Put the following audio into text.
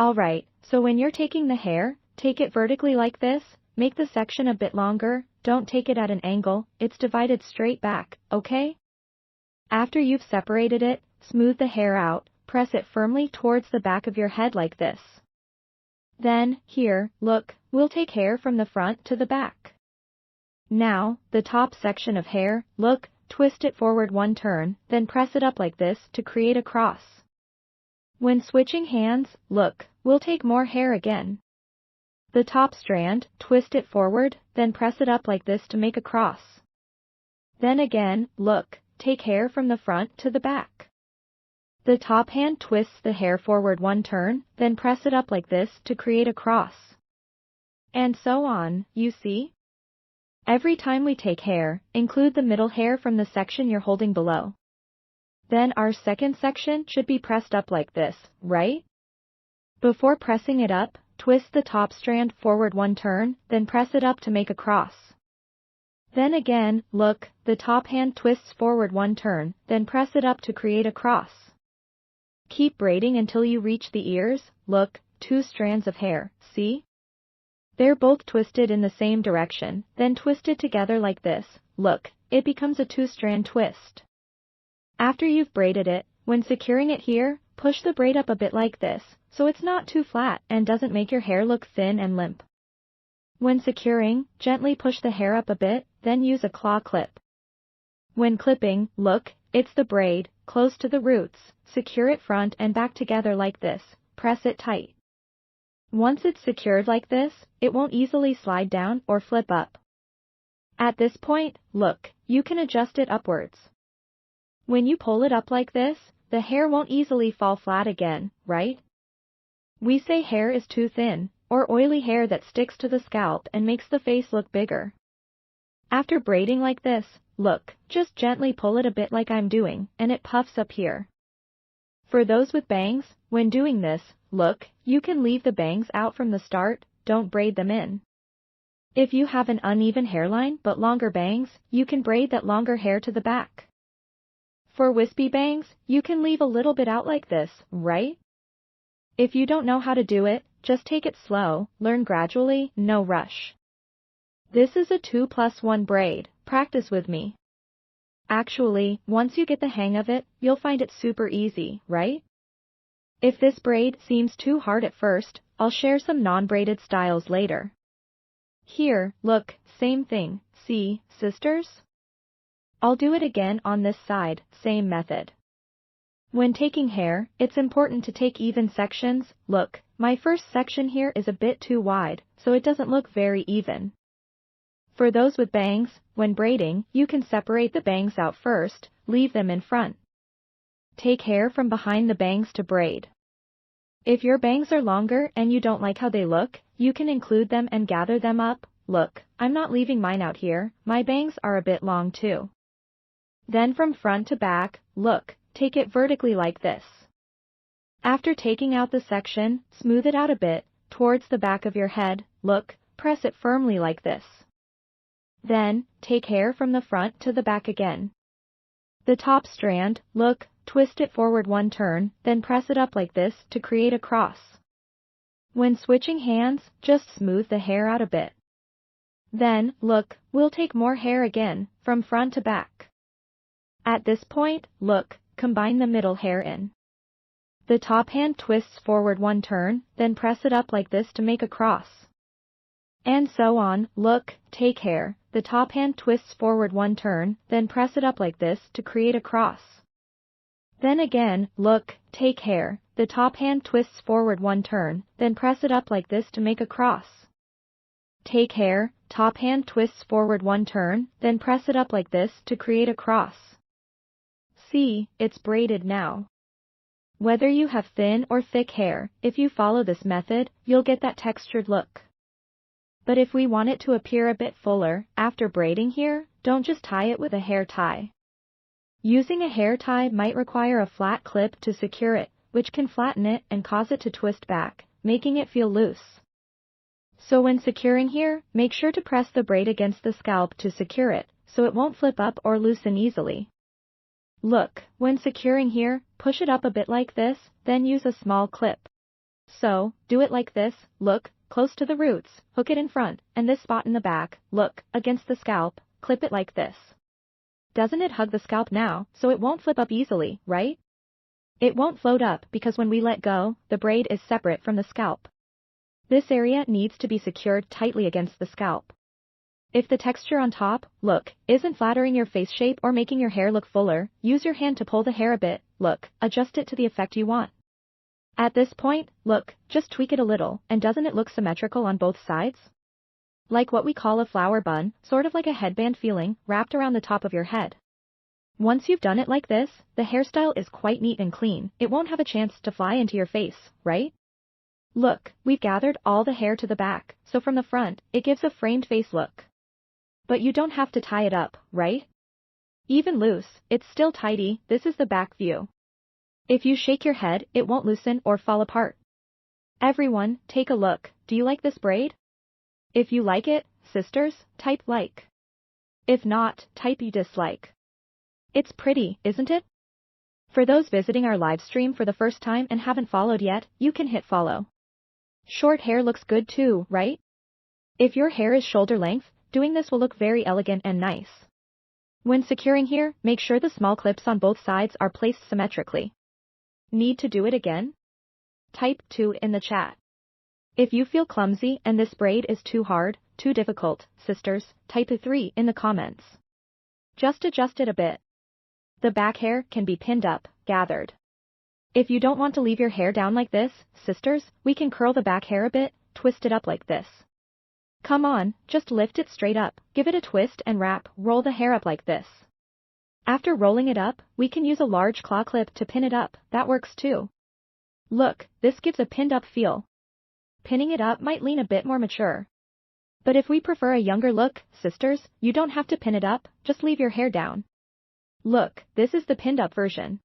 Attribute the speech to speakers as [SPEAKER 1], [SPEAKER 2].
[SPEAKER 1] Alright, so when you're taking the hair, take it vertically like this, make the section a bit longer, don't take it at an angle, it's divided straight back, okay? After you've separated it, smooth the hair out, press it firmly towards the back of your head like this. Then, here, look, we'll take hair from the front to the back. Now, the top section of hair, look, twist it forward one turn, then press it up like this to create a cross. When switching hands, look, we'll take more hair again. The top strand, twist it forward, then press it up like this to make a cross. Then again, look, take hair from the front to the back. The top hand twists the hair forward one turn, then press it up like this to create a cross. And so on, you see? Every time we take hair, include the middle hair from the section you're holding below. Then our second section should be pressed up like this, right? Before pressing it up, twist the top strand forward one turn, then press it up to make a cross. Then again, look, the top hand twists forward one turn, then press it up to create a cross. Keep braiding until you reach the ears, look, 2 strands of hair, see? They're both twisted in the same direction, then twisted together like this, look, it becomes a 2-strand twist. After you've braided it, when securing it here, push the braid up a bit like this, so it's not too flat and doesn't make your hair look thin and limp. When securing, gently push the hair up a bit, then use a claw clip. When clipping, look, it's the braid, close to the roots, secure it front and back together like this, press it tight. Once it's secured like this, it won't easily slide down or flip up. At this point, look, you can adjust it upwards. When you pull it up like this, the hair won't easily fall flat again, right? We say hair is too thin, or oily hair that sticks to the scalp and makes the face look bigger. After braiding like this, look, just gently pull it a bit like I'm doing, and it puffs up here. For those with bangs, when doing this, look, you can leave the bangs out from the start, don't braid them in. If you have an uneven hairline but longer bangs, you can braid that longer hair to the back. For wispy bangs, you can leave a little bit out like this, right? If you don't know how to do it, just take it slow, learn gradually, no rush. This is a 2+1 braid, practice with me. Actually, once you get the hang of it, you'll find it super easy, right? If this braid seems too hard at first, I'll share some non-braided styles later. Here, look, same thing, see, sisters? I'll do it again on this side, same method. When taking hair, it's important to take even sections, look, my first section here is a bit too wide, so it doesn't look very even. For those with bangs, when braiding, you can separate the bangs out first, leave them in front. Take hair from behind the bangs to braid. If your bangs are longer and you don't like how they look, you can include them and gather them up, look, I'm not leaving mine out here, my bangs are a bit long too. Then from front to back, look, take it vertically like this. After taking out the section, smooth it out a bit, towards the back of your head, look, press it firmly like this. Then, take hair from the front to the back again. The top strand, look, twist it forward one turn, then press it up like this to create a cross. When switching hands, just smooth the hair out a bit. Then, look, we'll take more hair again, from front to back. At this point, look, combine the middle hair in. The top hand twists forward one turn, then press it up like this to make a cross. And so on, look, take hair, the top hand twists forward one turn, then press it up like this to create a cross. Then again, look, take hair, the top hand twists forward one turn, then press it up like this to make a cross. Take hair, top hand twists forward one turn, then press it up like this to create a cross. See, it's braided now. Whether you have thin or thick hair, if you follow this method, you'll get that textured look. But if we want it to appear a bit fuller, after braiding here, don't just tie it with a hair tie. Using a hair tie might require a flat clip to secure it, which can flatten it and cause it to twist back, making it feel loose. So when securing here, make sure to press the braid against the scalp to secure it, so it won't flip up or loosen easily. Look, when securing here, push it up a bit like this, then use a small clip. So, do it like this, look, close to the roots, hook it in front, and this spot in the back, look, against the scalp, clip it like this. Doesn't it hug the scalp now, so it won't flip up easily, right? It won't float up because when we let go, the braid is separate from the scalp. This area needs to be secured tightly against the scalp. If the texture on top, look, isn't flattering your face shape or making your hair look fuller, use your hand to pull the hair a bit, look, adjust it to the effect you want. At this point, look, just tweak it a little, and doesn't it look symmetrical on both sides? Like what we call a flower bun, sort of like a headband feeling, wrapped around the top of your head. Once you've done it like this, the hairstyle is quite neat and clean, it won't have a chance to fly into your face, right? Look, we've gathered all the hair to the back, so from the front, it gives a framed face look. But you don't have to tie it up, right? Even loose, it's still tidy, this is the back view. If you shake your head, it won't loosen or fall apart. Everyone, take a look, do you like this braid? If you like it, sisters, type like. If not, type you dislike. It's pretty, isn't it? For those visiting our live stream for the first time and haven't followed yet, you can hit follow. Short hair looks good too, right? If your hair is shoulder length, doing this will look very elegant and nice. When securing here, make sure the small clips on both sides are placed symmetrically. Need to do it again? Type 2 in the chat. If you feel clumsy and this braid is too hard, too difficult, sisters, type a 3 in the comments. Just adjust it a bit. The back hair can be pinned up, gathered. If you don't want to leave your hair down like this, sisters, we can curl the back hair a bit, twist it up like this. Come on, just lift it straight up, give it a twist and wrap, roll the hair up like this. After rolling it up, we can use a large claw clip to pin it up, that works too. Look, this gives a pinned up feel. Pinning it up might lean a bit more mature. But if we prefer a younger look, sisters, you don't have to pin it up, just leave your hair down. Look, this is the pinned up version.